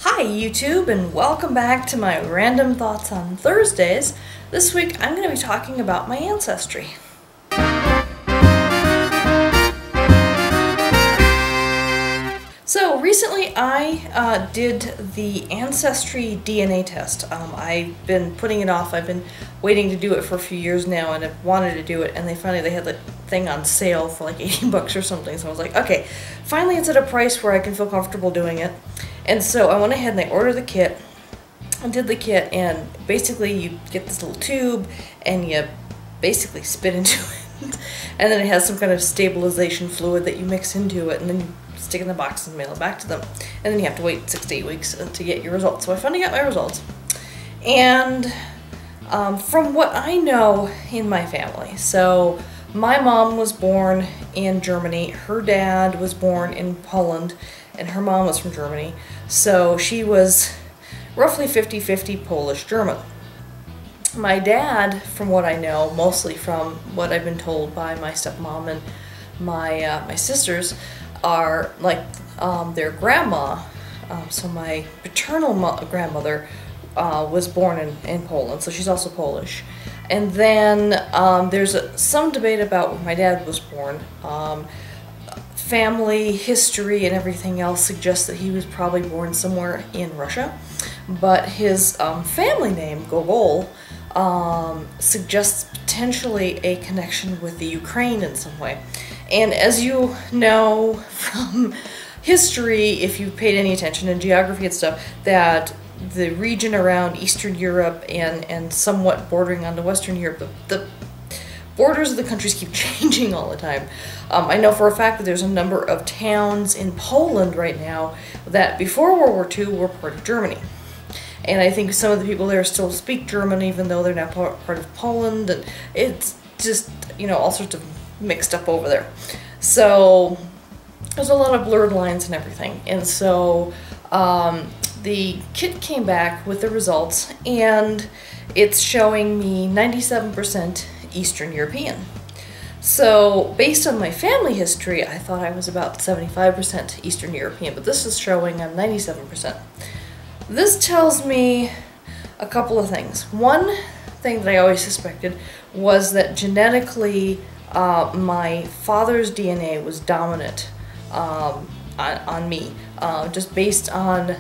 Hi YouTube, and welcome back to my Random Thoughts on Thursdays. This week I'm going to be talking about my ancestry. So recently I did the AncestryDNA test. I've been putting it off. I've been waiting to do it for a few years now, and I've wanted to do it, and they had the thing on sale for like 80 bucks or something, so I was like, okay, finally it's at a price where I can feel comfortable doing it. And so I went ahead and I ordered the kit and did the kit, and basically you get this little tube and you basically spit into it and then it has some kind of stabilization fluid that you mix into it, and then you stick it in the box and mail it back to them, and then you have to wait 6 to 8 weeks to get your results. So I finally got my results, and from what I know in my family, so my mom was born in Germany, her dad was born in Poland, and her mom was from Germany, so she was roughly 50-50 Polish-German. My dad, from what I know, mostly from what I've been told by my stepmom and my sisters, are like their grandma, so my paternal grandmother was born in Poland, so she's also Polish. And then there's some debate about where my dad was born. Family history and everything else suggests that he was probably born somewhere in Russia, but his family name, Gogol, suggests potentially a connection with the Ukraine in some way. And as you know from history, if you've paid any attention in geography and stuff, that the region around Eastern Europe and somewhat bordering onto Western Europe, the borders of the countries keep changing all the time. I know for a fact that there's a number of towns in Poland right now that before World War II were part of Germany. And I think some of the people there still speak German even though they're now part of Poland, and it's just, you know, all sorts of mixed up over there. So there's a lot of blurred lines and everything. And so the kit came back with the results, and it's showing me 97% Eastern European. So based on my family history, I thought I was about 75% Eastern European, but this is showing I'm 97%. This tells me a couple of things. One thing that I always suspected was that genetically my father's DNA was dominant on me, just based on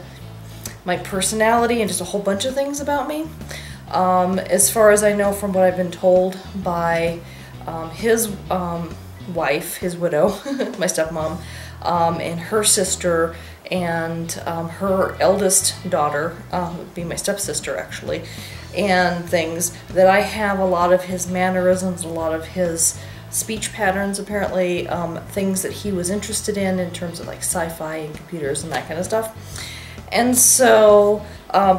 my personality and just a whole bunch of things about me. As far as I know from what I've been told by his wife, his widow, my stepmom, and her sister, and her eldest daughter, would be my stepsister actually, and things, that I have a lot of his mannerisms, a lot of his speech patterns apparently, things that he was interested in terms of like sci-fi and computers and that kind of stuff. And so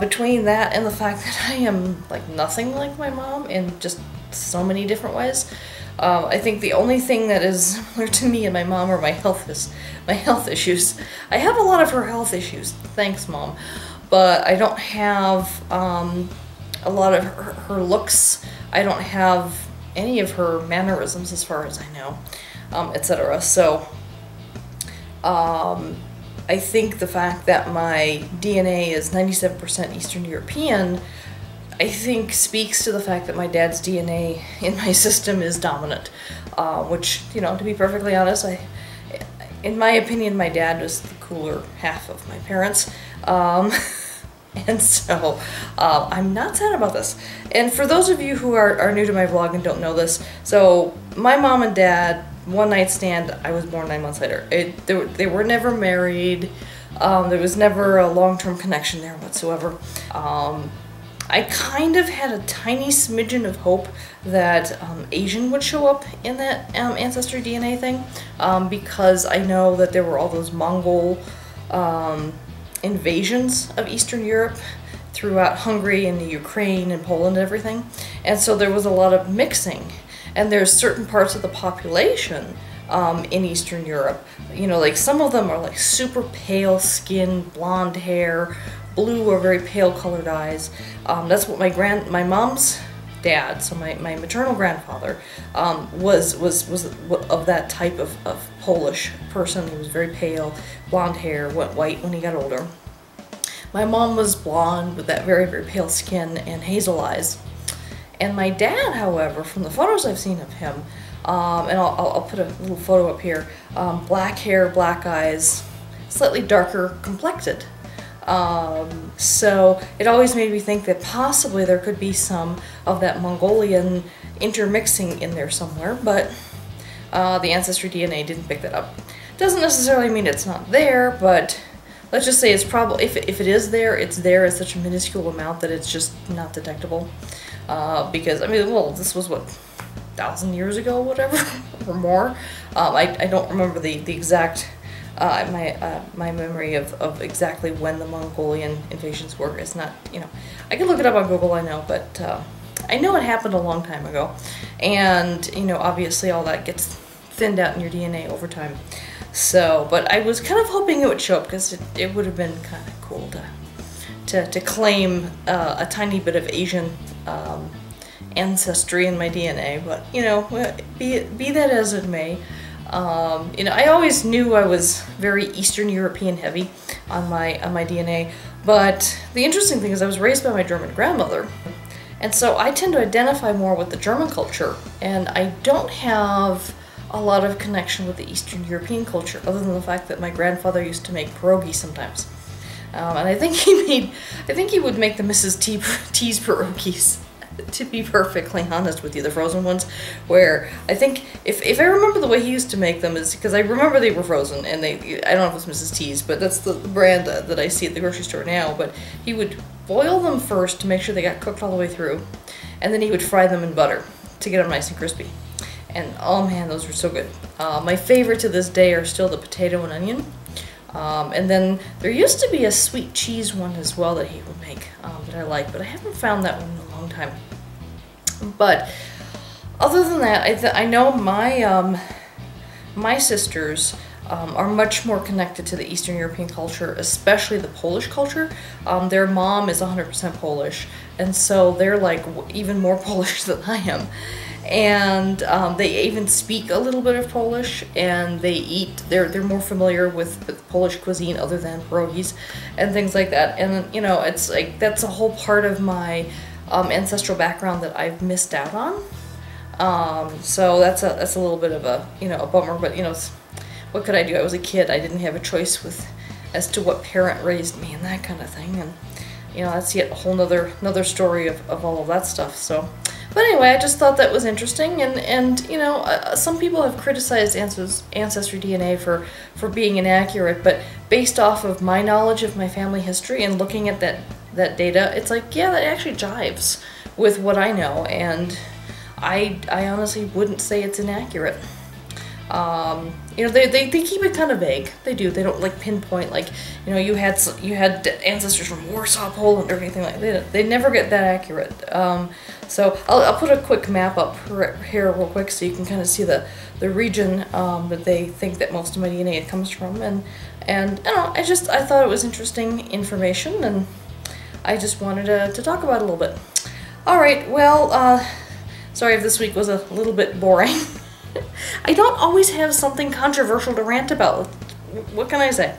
between that and the fact that I am like nothing like my mom in just so many different ways, I think the only thing that is similar to me and my mom are my health issues. I have a lot of her health issues, thanks Mom, but I don't have a lot of her looks. I don't have any of her mannerisms as far as I know, etc. So I think the fact that my DNA is 97% Eastern European, I think speaks to the fact that my dad's DNA in my system is dominant, which, you know, to be perfectly honest, in my opinion, my dad was the cooler half of my parents, and so I'm not sad about this. And for those of you who are new to my vlog and don't know this, so my mom and dad, one night stand, I was born 9 months later. They were never married. There was never a long-term connection there whatsoever. I kind of had a tiny smidgen of hope that Asian would show up in that AncestryDNA thing, because I know that there were all those Mongol invasions of Eastern Europe throughout Hungary and the Ukraine and Poland and everything, and so there was a lot of mixing. And there's certain parts of the population in Eastern Europe, you know, like some of them are like super pale skin, blonde hair, blue or very pale colored eyes. That's what my mom's dad, so my maternal grandfather, was of that type of Polish person. He was very pale, blonde hair, went white when he got older. My mom was blonde with that very, very pale skin and hazel eyes. And my dad, however, from the photos I've seen of him, and I'll put a little photo up here, black hair, black eyes, slightly darker complected. So it always made me think that possibly there could be some of that Mongolian intermixing in there somewhere, but the AncestryDNA didn't pick that up. Doesn't necessarily mean it's not there, but let's just say it's probably, if it is there, it's there as such a minuscule amount that it's just not detectable. Because, I mean, well, this was, what, 1,000 years ago, whatever, or more. I don't remember the exact, my memory of exactly when the Mongolian invasions were. It's not, you know, I can look it up on Google, I know, but I know it happened a long time ago. And, you know, obviously all that gets thinned out in your DNA over time. So, but I was kind of hoping it would show up because it would have been kind of cool to claim a tiny bit of Asian ancestry in my DNA, but you know, be that as it may, you know, I always knew I was very Eastern European heavy on my DNA, but the interesting thing is I was raised by my German grandmother, and so I tend to identify more with the German culture, and I don't have a lot of connection with the Eastern European culture, other than the fact that my grandfather used to make pierogies sometimes. And I think he would make the Mrs. T's pierogies, to be perfectly honest with you, the frozen ones, where I think, if I remember the way he used to make them, is because I remember they were frozen, and I don't know if it's Mrs. T's, but that's the brand that I see at the grocery store now, but he would boil them first to make sure they got cooked all the way through, and then he would fry them in butter to get them nice and crispy. And oh man, those were so good. My favorite to this day are still the potato and onion. And then there used to be a sweet cheese one as well that he would make that I like, but I haven't found that one in a long time. But other than that, I know my sisters are much more connected to the Eastern European culture, especially the Polish culture. Their mom is 100% Polish, and so they're like even more Polish than I am. And they even speak a little bit of Polish, and they're more familiar with Polish cuisine other than pierogies and things like that. And you know, it's like that's a whole part of my ancestral background that I've missed out on. So that's a little bit of a, you know, a bummer, but you know, what could I do? I was a kid. I didn't have a choice as to what parent raised me and that kind of thing. And you know, that's yet a whole another story of all of that stuff. So. But anyway, I just thought that was interesting, and you know, some people have criticized AncestryDNA for being inaccurate, but based off of my knowledge of my family history and looking at that data, it's like, yeah, that actually jives with what I know, and I honestly wouldn't say it's inaccurate. You know, they keep it kind of vague. They do. They don't like pinpoint, like, you know, you had ancestors from Warsaw, Poland, or anything like that. They never get that accurate. So I'll put a quick map up here real quick so you can kind of see the region that they think that most of my DNA comes from, and I don't know, I thought it was interesting information, and I just wanted to talk about it a little bit. All right, well, sorry if this week was a little bit boring. I don't always have something controversial to rant about. What can I say?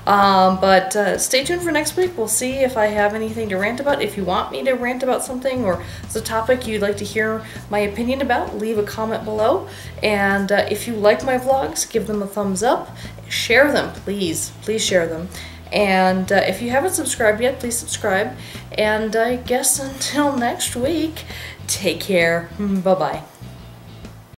But stay tuned for next week. We'll see if I have anything to rant about. If you want me to rant about something, or it's a topic you'd like to hear my opinion about, leave a comment below. And if you like my vlogs, give them a thumbs up. Share them, please. Please share them. And if you haven't subscribed yet, please subscribe. And I guess until next week, take care. Bye-bye.